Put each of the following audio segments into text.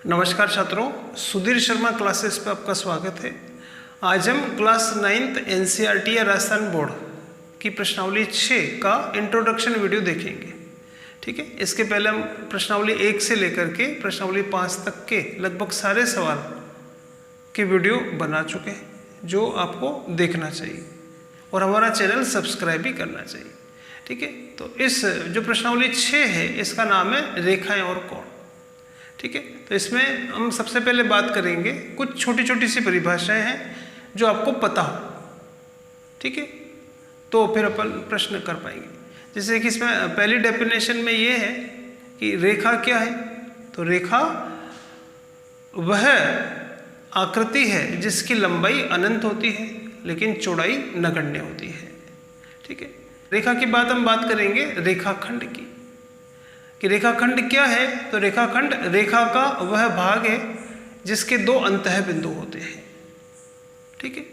नमस्कार छात्रों, सुधीर शर्मा क्लासेस पे आपका स्वागत है। आज हम क्लास 9th एनसीईआरटी या राजस्थान बोर्ड की प्रश्नावली 6 का इंट्रोडक्शन वीडियो देखेंगे। ठीक है, इसके पहले हम प्रश्नावली 1 से लेकर के प्रश्नावली 5 तक के लगभग सारे सवाल के वीडियो बना चुके हैं, जो आपको देखना चाहिए और हमारा चैनल सब्सक्राइब भी करना चाहिए। ठीक है, तो इस जो प्रश्नावली 6 है इसका नाम है रेखाएं और कोण। ठीक है, तो इसमें हम सबसे पहले बात करेंगे कुछ छोटी छोटी सी परिभाषाएं हैं जो आपको पता हो। ठीक है, तो फिर अपन प्रश्न कर पाएंगे। जैसे कि इसमें पहली डेफिनेशन में ये है कि रेखा क्या है। तो रेखा वह आकृति है जिसकी लंबाई अनंत होती है लेकिन चौड़ाई नगण्य होती है। ठीक है, रेखा की हम बात करेंगे रेखाखंड की कि रेखाखंड क्या है। तो रेखाखंड रेखा का वह भाग है जिसके दो अंतः बिंदु होते हैं। ठीक है,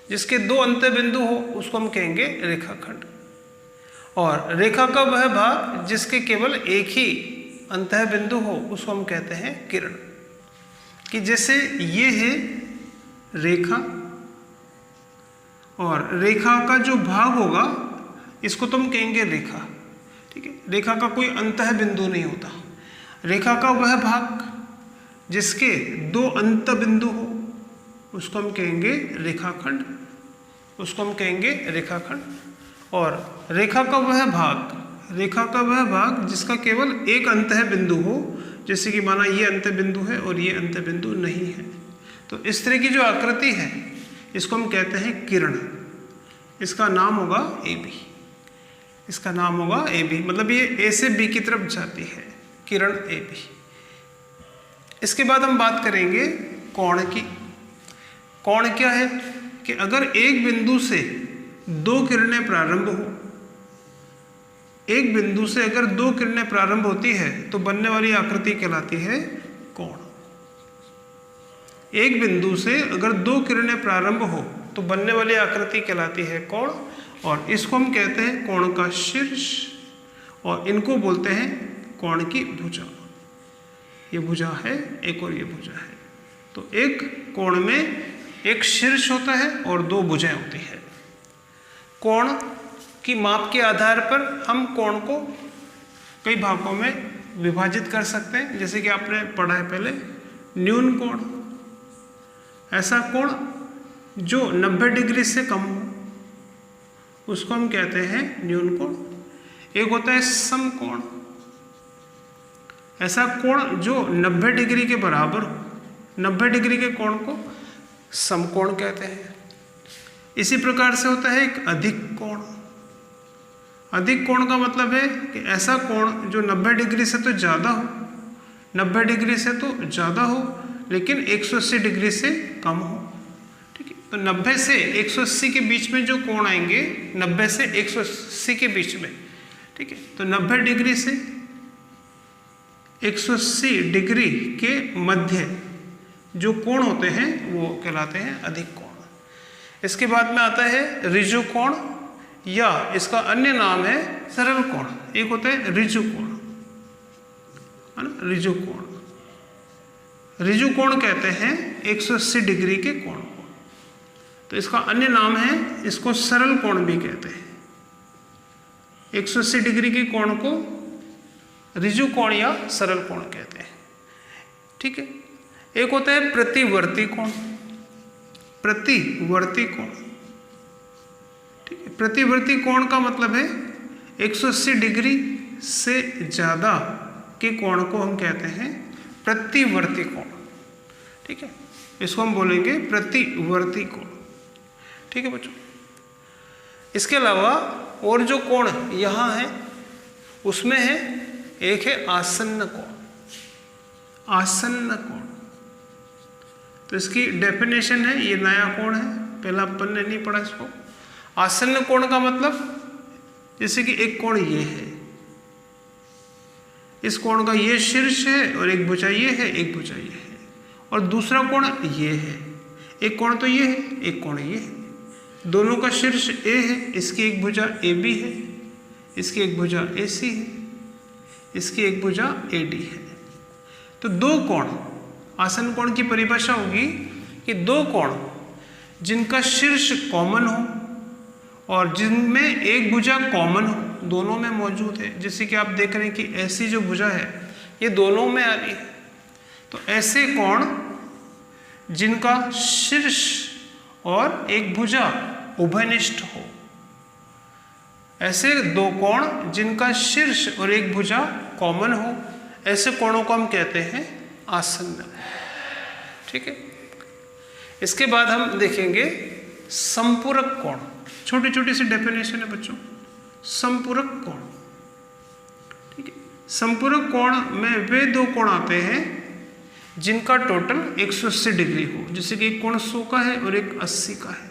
जिसके दो अंतः बिंदु हो उसको हम कहेंगे रेखाखंड। और रेखा का वह भाग जिसके केवल एक ही अंतः बिंदु हो उसको हम कहते हैं किरण। कि जैसे ये है रेखा और रेखा का जो भाग होगा इसको तो हम कहेंगे रेखा। ठीक है, रेखा का कोई अंतः बिंदु नहीं होता। रेखा का वह भाग जिसके दो अंत बिंदु हो उसको हम कहेंगे रेखाखंड, उसको हम कहेंगे रेखाखंड। और रेखा का वह भाग जिसका केवल एक अंतः बिंदु हो, जैसे कि माना ये अंत बिंदु है और ये अंत बिंदु नहीं है, तो इस तरह की जो आकृति है इसको हम कहते हैं किरण। इसका नाम होगा ए बी। इसका नाम होगा ए बी, मतलब ये ए से बी की तरफ जाती है, किरण ए बी। इसके बाद हम बात करेंगे कोण की। कोण क्या है कि अगर एक बिंदु से दो किरणें प्रारंभ हो, एक बिंदु से अगर दो किरणें प्रारंभ होती है तो बनने वाली आकृति कहलाती है कोण। एक बिंदु से अगर दो किरणें प्रारंभ हो तो बनने वाली आकृति कहलाती है कोण। और इसको हम कहते हैं कोण का शीर्ष और इनको बोलते हैं कोण की भुजा। ये भुजा है एक और ये भुजा है। तो एक कोण में एक शीर्ष होता है और दो भुजाएं होती है। कोण की माप के आधार पर हम कोण को कई भागों में विभाजित कर सकते हैं। जैसे कि आपने पढ़ा है पहले न्यून कोण, ऐसा कोण जो 90 डिग्री से कम हो उसको हम कहते हैं न्यून कोण। एक होता है समकोण, ऐसा कोण जो 90 डिग्री के बराबर हो। 90 डिग्री के कोण को समकोण कहते हैं। इसी प्रकार से होता है एक अधिक कोण। अधिक कोण का मतलब है कि ऐसा कोण जो 90 डिग्री से तो ज़्यादा हो, 90 डिग्री से तो ज़्यादा हो लेकिन 180 डिग्री से कम हो। तो 90 से 180 के बीच में जो कोण आएंगे, 90 से 180 के बीच में, ठीक है, तो 90 डिग्री से 180 डिग्री के मध्य जो कोण होते हैं वो कहलाते हैं अधिक कोण। इसके बाद में आता है ऋजु कोण, या इसका अन्य नाम है सरल कोण। एक होता है ऋजु कोण, है ना, ऋजु कोण। ऋजु कोण कहते हैं 180 डिग्री के कोण को। तो इसका अन्य नाम है, इसको सरल कोण भी कहते हैं। 180 डिग्री के कोण को ऋजु कोण या सरल कोण कहते हैं। ठीक है, एक होता है प्रतिवर्ती कोण। प्रतिवर्ती कोण, ठीक है, प्रतिवर्ती कोण का मतलब है 180 डिग्री से ज़्यादा के कोण को हम कहते हैं प्रतिवर्ती कोण। ठीक है, इसको हम बोलेंगे प्रतिवर्ती कोण। ठीक है बच्चों, इसके अलावा और जो कोण यहाँ है उसमें है, एक है आसन्न कोण। आसन्न कोण, तो इसकी डेफिनेशन है, ये नया कोण है, पहला अपन ने नहीं पढ़ा इसको। आसन्न कोण का मतलब जैसे कि एक कोण ये है, इस कोण का ये शीर्ष है और एक भुजा ये है, एक भुजा ये है, और दूसरा कोण ये है। एक कोण तो ये है, एक कोण ये है, दोनों का शीर्ष ए है, इसकी एक भुजा ए बी है, इसकी एक भुजा ए सी है, इसकी एक भुजा ए डी है। तो दो कोण आसन कोण की परिभाषा होगी कि दो कोण जिनका शीर्ष कॉमन हो और जिनमें एक भुजा कॉमन हो, दोनों में मौजूद है। जैसे कि आप देख रहे हैं कि ऐसी जो भुजा है ये दोनों में आ रही है, तो ऐसे कोण जिनका शीर्ष और एक भुजा उभयनिष्ठ हो, ऐसे दो कोण जिनका शीर्ष और एक भुजा कॉमन हो, ऐसे कोणों को हम कहते हैं आसन्न। ठीक है, इसके बाद हम देखेंगे संपूरक कोण। छोटी छोटी सी डेफिनेशन है बच्चों, संपूरक कोण। ठीक है, संपूरक कोण में वे दो कोण आते हैं जिनका टोटल 180 डिग्री हो। जैसे कि एक कोण 100 का है और एक 80 का है,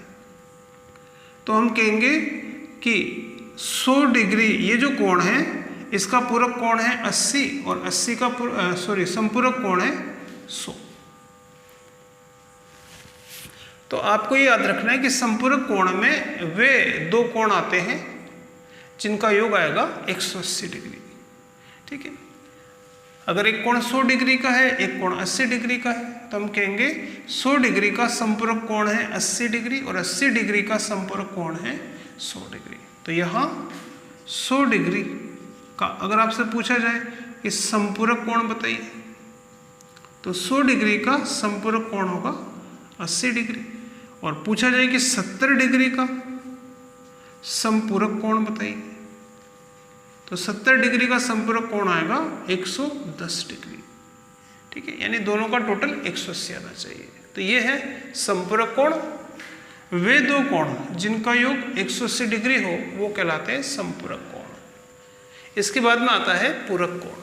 तो हम कहेंगे कि 100 डिग्री ये जो कोण है इसका पूरक कोण है 80 और 80 का संपूरक कोण है 100। तो आपको ये याद रखना है कि संपूरक कोण में वे दो कोण आते हैं जिनका योग आएगा 180 डिग्री। ठीक है, अगर एक कोण 100 डिग्री का है, एक कोण 80 डिग्री का है, तो हम कहेंगे 100 डिग्री का संपूरक कोण है 80 डिग्री और 80 डिग्री का संपूरक कोण है 100 डिग्री। तो यहाँ 100 डिग्री का अगर आपसे पूछा जाए कि संपूरक कोण बताइए, तो 100 डिग्री का संपूरक कोण होगा 80 डिग्री। और पूछा जाए कि 70 डिग्री का संपूरक कोण बताइए, तो 70 डिग्री का संपूरक कोण आएगा 110 डिग्री। ठीक है, यानी दोनों का टोटल 180 आना चाहिए। तो ये है संपूरक कोण। वे दो कोण जिनका योग 180 डिग्री हो वो कहलाते हैं संपूरक कोण। इसके बाद में आता है पूरक कोण।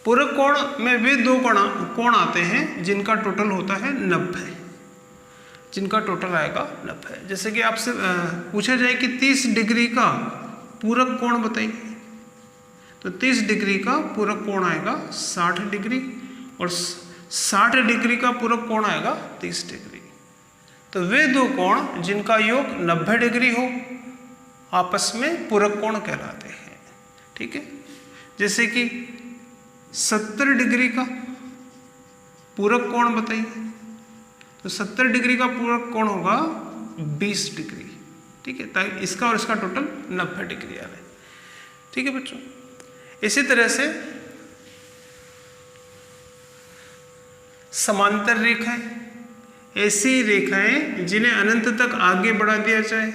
पूरक कोण में वे दो कोण आते हैं जिनका टोटल होता है 90, जिनका टोटल आएगा 90। जैसे कि आपसे पूछा जाए कि 30 डिग्री का पूरक कोण बताइए, तो 30 डिग्री का पूरक कोण आएगा 60 डिग्री और 60 डिग्री का पूरक कोण आएगा 30 डिग्री। तो वे दो कोण जिनका योग 90 डिग्री हो आपस में पूरक कोण कहलाते हैं। ठीक है, जैसे कि 70 डिग्री का पूरक कोण बताइए, तो 70 डिग्री का पूरक कोण होगा 20 डिग्री। ठीक है, ताकि इसका और इसका टोटल 90 डिग्री आ रहे। ठीक है बच्चों, इसी तरह से समांतर रेखाएं, ऐसी रेखाएं जिन्हें अनंत तक आगे बढ़ा दिया जाए,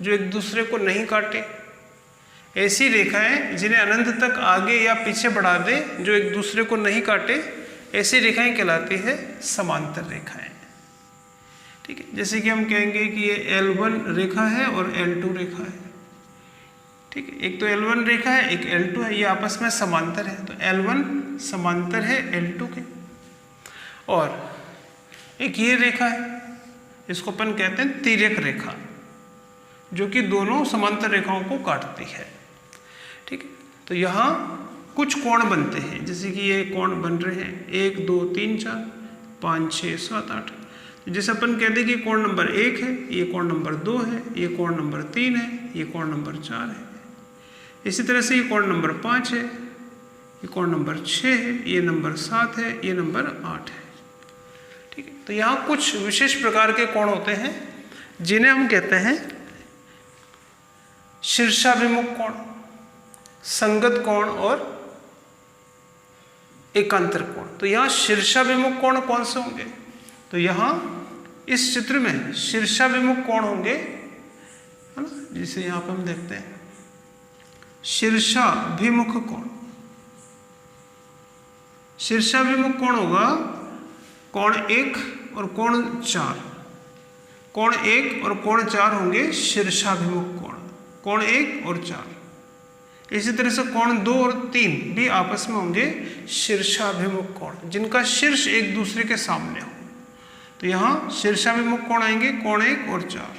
जो एक दूसरे को नहीं काटे। ऐसी रेखाएं जिन्हें अनंत तक आगे या पीछे बढ़ा दे, जो एक दूसरे को नहीं काटे, ऐसी रेखाएं कहलाती है समांतर रेखाएं। ठीक है, जैसे कि हम कहेंगे कि ये L1 रेखा है और L2 रेखा है। ठीक है, एक तो L1 रेखा है, एक L2 है, ये आपस में समांतर है। तो L1 समांतर है L2 के। और एक ये रेखा है, इसको अपन कहते हैं तिर्यक रेखा, जो कि दोनों समांतर रेखाओं को काटती है। ठीक है, तो यहाँ कुछ कोण बनते हैं, जैसे कि ये कोण बन रहे हैं 1 2 3 4 5 6 7 8। तो जैसे अपन कहते हैं कि कोण नंबर 1 है, ये कोण नंबर 2 है, ये कोण नंबर 3 है, ये कोण नंबर 4 है। इसी तरह से ये कोण नंबर 5 है, ये कोण नंबर 6 है, ये नंबर 7 है, ये नंबर 8 है। ठीक है, तो यहाँ कुछ विशेष प्रकार के कोण होते हैं जिन्हें हम कहते हैं शीर्षाभिमुख कोण, संगत कोण और एकांतर कोण। तो यहाँ शीर्षाभिमुख कोण कौन से होंगे? तो यहाँ इस चित्र में शीर्षाभिमुख कोण होंगे, है ना, जिसे यहाँ पर हम देखते हैं शीर्षाभिमुख कोण। शीर्षाभिमुख कोण होगा कोण 1 और कोण 4। कोण 1 और कोण 4 होंगे शीर्षाभिमुख कोण, कोण 1 और 4। इसी तरह से कोण 2 और 3 भी आपस में होंगे शीर्षाभिमुख कोण, जिनका शीर्ष एक दूसरे के सामने हो। तो यहाँ शीर्षाभिमुख कोण आएंगे कोण 1 और 4,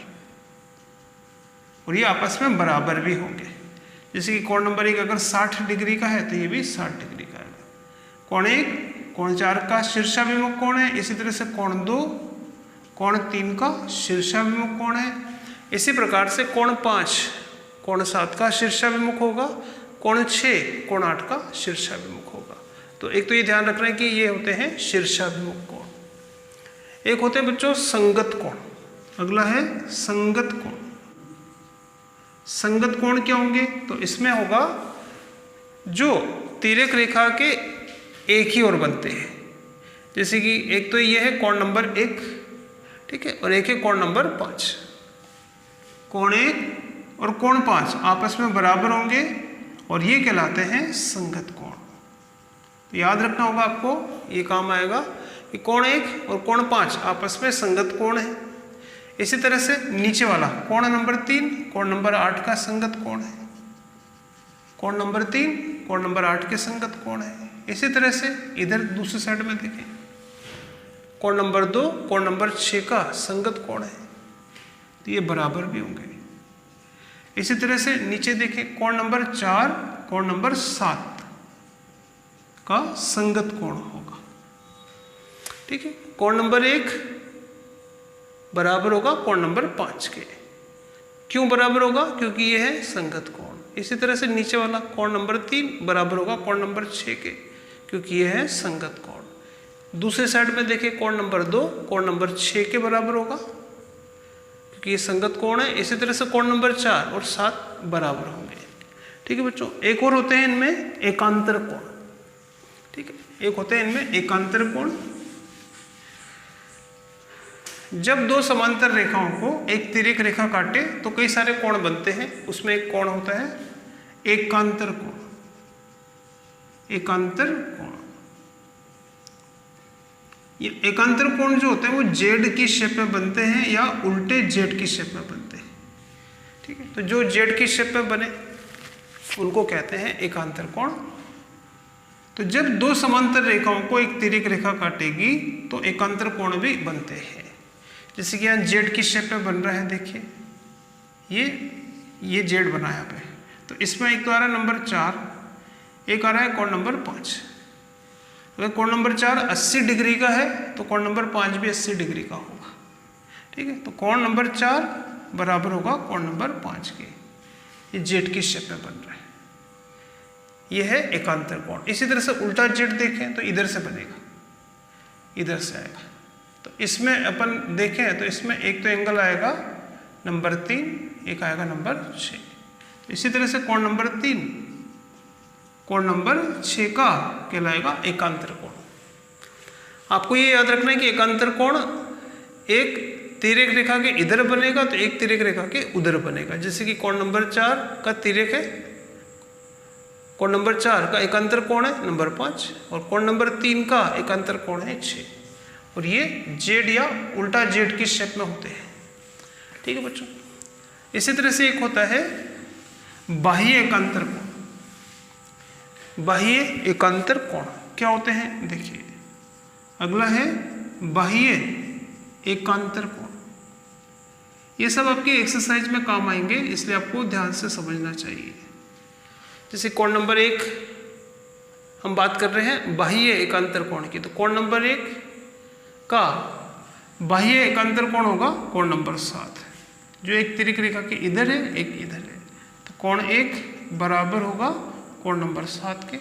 और ये आपस में बराबर भी होंगे। जैसे कि कोण नंबर 1 अगर 60 डिग्री का है तो ये भी 60 डिग्री का है। कोण 1 कोण 4 का शीर्षाभिमुख कोण है, इसी तरह से कोण 2 कोण 3 का शीर्षाभिमुख कोण है। इसी प्रकार से कोण 5 कोण 7 का शीर्षाभिमुख होगा, कोण 6 कोण 8 का शीर्षाभिमुख होगा। तो एक तो ये ध्यान रखना है कि ये होते हैं शीर्षाभिमुख कोण। एक होते हैं बच्चों संगत कोण, अगला है संगत कोण। संगत कोण क्या होंगे? तो इसमें होगा जो तिर्यक रेखा के एक ही ओर बनते हैं, जैसे कि एक तो ये है कोण नंबर 1, ठीक है, और एक है कोण नंबर 5। कोण 1 और कोण 5 आपस में बराबर होंगे और ये कहलाते हैं संगत कोण। तो याद रखना होगा आपको, ये काम आएगा कि कोण 1 और कोण 5 आपस में संगत कोण है। इसी तरह से नीचे वाला कोण नंबर 3 कोण नंबर 8 का संगत कोण है। कोण नंबर 3 कोण नंबर 8 के संगत कोण है। इसी तरह से इधर दूसरी साइड में देखें, कोण नंबर 2 कोण नंबर 6 का संगत कोण है, तो ये बराबर भी होंगे। इसी तरह से नीचे देखें, कोण नंबर 4 कोण नंबर 7 का संगत कोण होगा, ठीक है। कोण नंबर 1 बराबर होगा कोण नंबर 5 के। क्यों बराबर होगा? क्योंकि ये है संगत कोण। इसी तरह से नीचे वाला कोण नंबर 3 बराबर होगा कोण नंबर 6 के, क्योंकि ये है संगत कोण। दूसरे साइड में देखिए, कोण नंबर 2 कोण नंबर 6 के बराबर होगा, क्योंकि ये संगत कोण है। इसी तरह से कोण नंबर 4 और 7 बराबर होंगे, ठीक है बच्चों। एक और होते हैं इनमें एकांतर कोण, ठीक है, एक होते हैं इनमें एकांतर कोण। जब दो समांतर रेखाओं को एक तिर्यक रेखा काटे तो कई सारे कोण बनते हैं, उसमें एक कोण होता है एकांतर कोण। एकांतर कोण, ये एकांतर कोण जो होते हैं वो जेड की शेप में बनते हैं या उल्टे जेड की शेप में बनते हैं, ठीक है। तो जो जेड की शेप में बने उनको कहते हैं एकांतर कोण। तो जब दो समांतर रेखाओं को एक तिर्यक रेखा काटेगी तो एकांतर कोण भी बनते हैं। जैसे कि यहाँ जेड की शेप में बन रहा है, देखिए ये जेड बना है यहाँ पे, तो इसमें एक तो आ रहा है नंबर 4, एक आ रहा है कोण नंबर 5। अगर कोण नंबर 4 80 डिग्री का है तो कोण नंबर 5 भी 80 डिग्री का होगा, ठीक है। तो कोण नंबर 4 बराबर होगा कोण नंबर 5 के। ये जेड की शेप में बन रहा है, ये है एकांतर कोण। इसी तरह से उल्टा जेड देखें तो इधर से बनेगा, इधर से आएगा। तो इसमें अपन देखें तो इसमें एक तो एंगल आएगा नंबर 3, एक आएगा नंबर 6। इसी तरह से कोण नंबर 3 कोण नंबर 6 का कहलाएगा एकांतर कोण। आपको ये याद रखना है कि एकांतर कोण एक तिर्यक रेखा के इधर बनेगा तो एक तिर्यक रेखा के उधर बनेगा। जैसे कि कोण नंबर 4 का तिर्यक है, कोण नंबर 4 का एकांतर कोण है नंबर 5, और कोण नंबर 3 का एकांतर कोण है 6, और ये जेड या उल्टा जेड की शेप में होते हैं, ठीक है बच्चों। इसी तरह से एक होता है बाह्य एकांतर कोण। बाह्य एकांतर कोण क्या होते हैं देखिए, अगला है बाह्य एकांतर कोण। ये सब आपके एक्सरसाइज में काम आएंगे, इसलिए आपको ध्यान से समझना चाहिए। जैसे कोण नंबर 1 हम बात कर रहे हैं बाह्य एकांतर कोण की, तो कोण नंबर 1 का बाह्य एकांतर कोण होगा कोण नंबर 7, जो एक तिर्यक रेखा के इधर है एक इधर है, तो कोण 1 बराबर होगा कोण नंबर 7 के।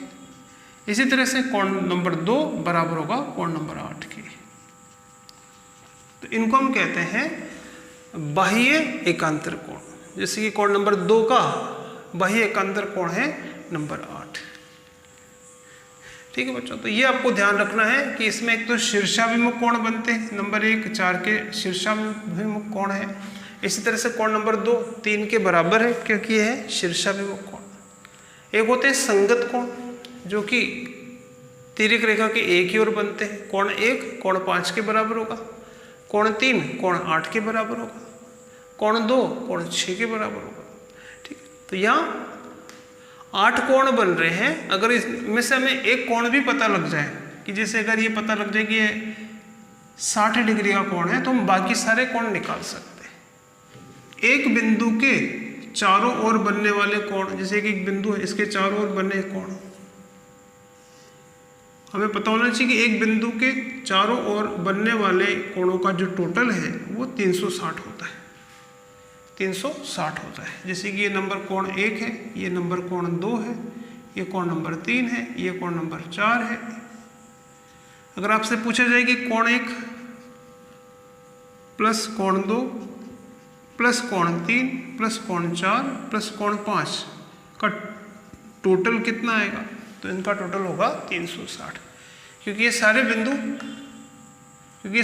इसी तरह से कोण नंबर 2 बराबर होगा कोण नंबर 8 के। तो इनको हम कहते हैं बाह्य एकांतर कोण। जैसे कि कोण नंबर 2 का बाह्य एकांतर कोण है नंबर 8, ठीक है बच्चों। तो ये आपको ध्यान रखना है कि इसमें एक तो शीर्षाभिमुख कोण बनते हैं, नंबर 1 4 के शीर्षाभिमुख कोण है। इसी तरह से कोण नंबर 2 3 के बराबर है, क्योंकि यह है शीर्षाभिमुख कोण। एक होते हैं संगत कोण, जो कि तिर्यक रेखा के एक ही ओर बनते हैं। कोण 1 कोण 5 के बराबर होगा, कोण 3 कोण 8 के बराबर होगा, कोण 2 कोण 6 के बराबर होगा, ठीक है। तो यहाँ 8 कोण बन रहे हैं। अगर इसमें से हमें एक कोण भी पता लग जाए, कि जैसे अगर ये पता लग जाए कि ये 60 डिग्री का कोण है, तो हम बाकी सारे कोण निकाल सकते हैं। एक बिंदु के चारों ओर बनने वाले कोण, जैसे एक बिंदु है इसके चारों ओर बने कोण, हमें पता होना चाहिए कि एक बिंदु के चारों ओर बनने वाले कोणों का जो टोटल है वो 360 होता है, 360 होता है। जैसे कि ये नंबर कोण 1 है, ये नंबर कोण 2 है, ये कोण नंबर 3 है, ये कोण नंबर 4 है। अगर आपसे पूछा जाए कि कोण 1 प्लस कोण 2 प्लस कोण 3 प्लस कोण 4 प्लस कोण 5 का टोटल कितना आएगा, तो इनका टोटल होगा 360, क्योंकि ये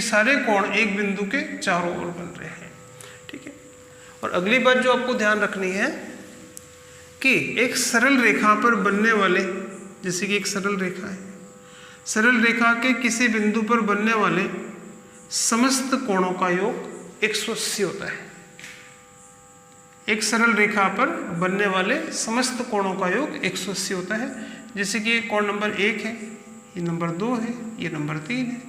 सारे कोण एक बिंदु के चारों ओर बन रहे हैं। ठीक है। और अगली बात जो आपको ध्यान रखनी है कि एक सरल रेखा पर बनने वाले, जैसे कि एक सरल रेखा है, सरल रेखा के किसी बिंदु पर बनने वाले समस्त कोणों का योग 180 होता है। एक सरल रेखा पर बनने वाले समस्त कोणों का योग 180 होता है। जैसे कि कोण नंबर 1 है, ये नंबर 2 है, ये नंबर 3 है,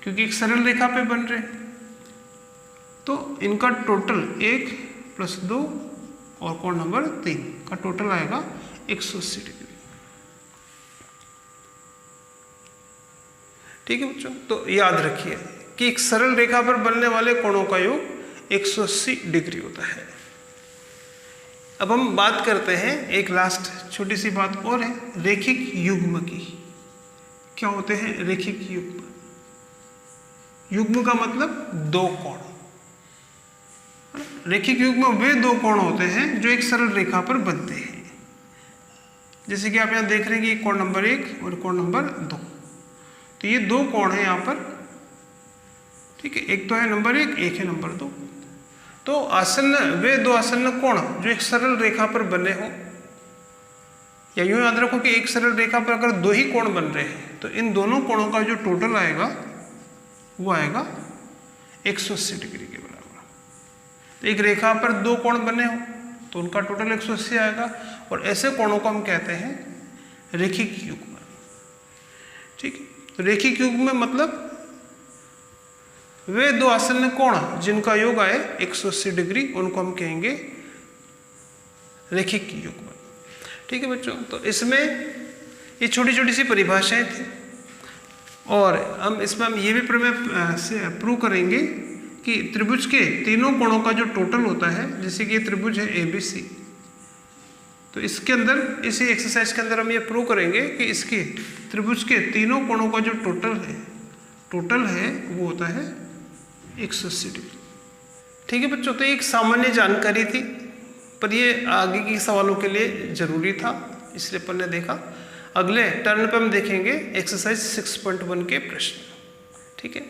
क्योंकि एक सरल रेखा पे बन रहे हैं, तो इनका टोटल 1 प्लस 2 और कोण नंबर 3 का टोटल आएगा 180 डिग्री। ठीक है बच्चों, तो याद रखिए कि एक सरल रेखा पर बनने वाले कोणों का योग 180 डिग्री होता है। अब हम बात करते हैं, एक लास्ट छोटी सी बात और है, रेखिक युग्म की। क्या होते हैं रेखिक युग्म? युग्म का मतलब दो कोण। रेखिक युग्म वे दो कोण होते हैं जो एक सरल रेखा पर बनते हैं। जैसे कि आप यहाँ देख रहे हैं कि कोण नंबर 1 और कोण नंबर 2, तो ये दो कोण है यहाँ पर। ठीक है, एक तो है नंबर 1, एक है नंबर 2। तो आसन्न वे दो आसन्न कोण जो एक सरल रेखा पर बने हो, या यूं याद रखो कि एक सरल रेखा पर अगर दो ही कोण बन रहे हैं तो इन दोनों कोणों का जो टोटल आएगा वो आएगा 180 डिग्री के बराबर। तो एक रेखा पर दो कोण बने हो तो उनका टोटल 180 आएगा, और ऐसे कोणों को हम कहते हैं रेखिक युग्म। ठीक है, तो रेखिक युग्म में मतलब वे दो आसन्न कोण जिनका योग आए 180 डिग्री, उनको हम कहेंगे रेखिक युग्म। ठीक है बच्चों, तो इसमें ये छोटी छोटी सी परिभाषाएं थी, और इसमें हम ये भी प्रमेय से प्रूव करेंगे कि त्रिभुज के तीनों कोणों का जो टोटल होता है, जैसे कि ये त्रिभुज है ABC, तो इसके अंदर इसी एक्सरसाइज के अंदर हम ये प्रूव करेंगे कि इसके त्रिभुज के तीनों कोणों का जो टोटल है वो होता है 180 डिग्री। ठीक है बच्चों, तो एक सामान्य जानकारी थी, पर ये आगे के सवालों के लिए जरूरी था, इसलिए अपन ने देखा। अगले टर्न पर हम देखेंगे एक्सरसाइज 6.1 के प्रश्न। ठीक है।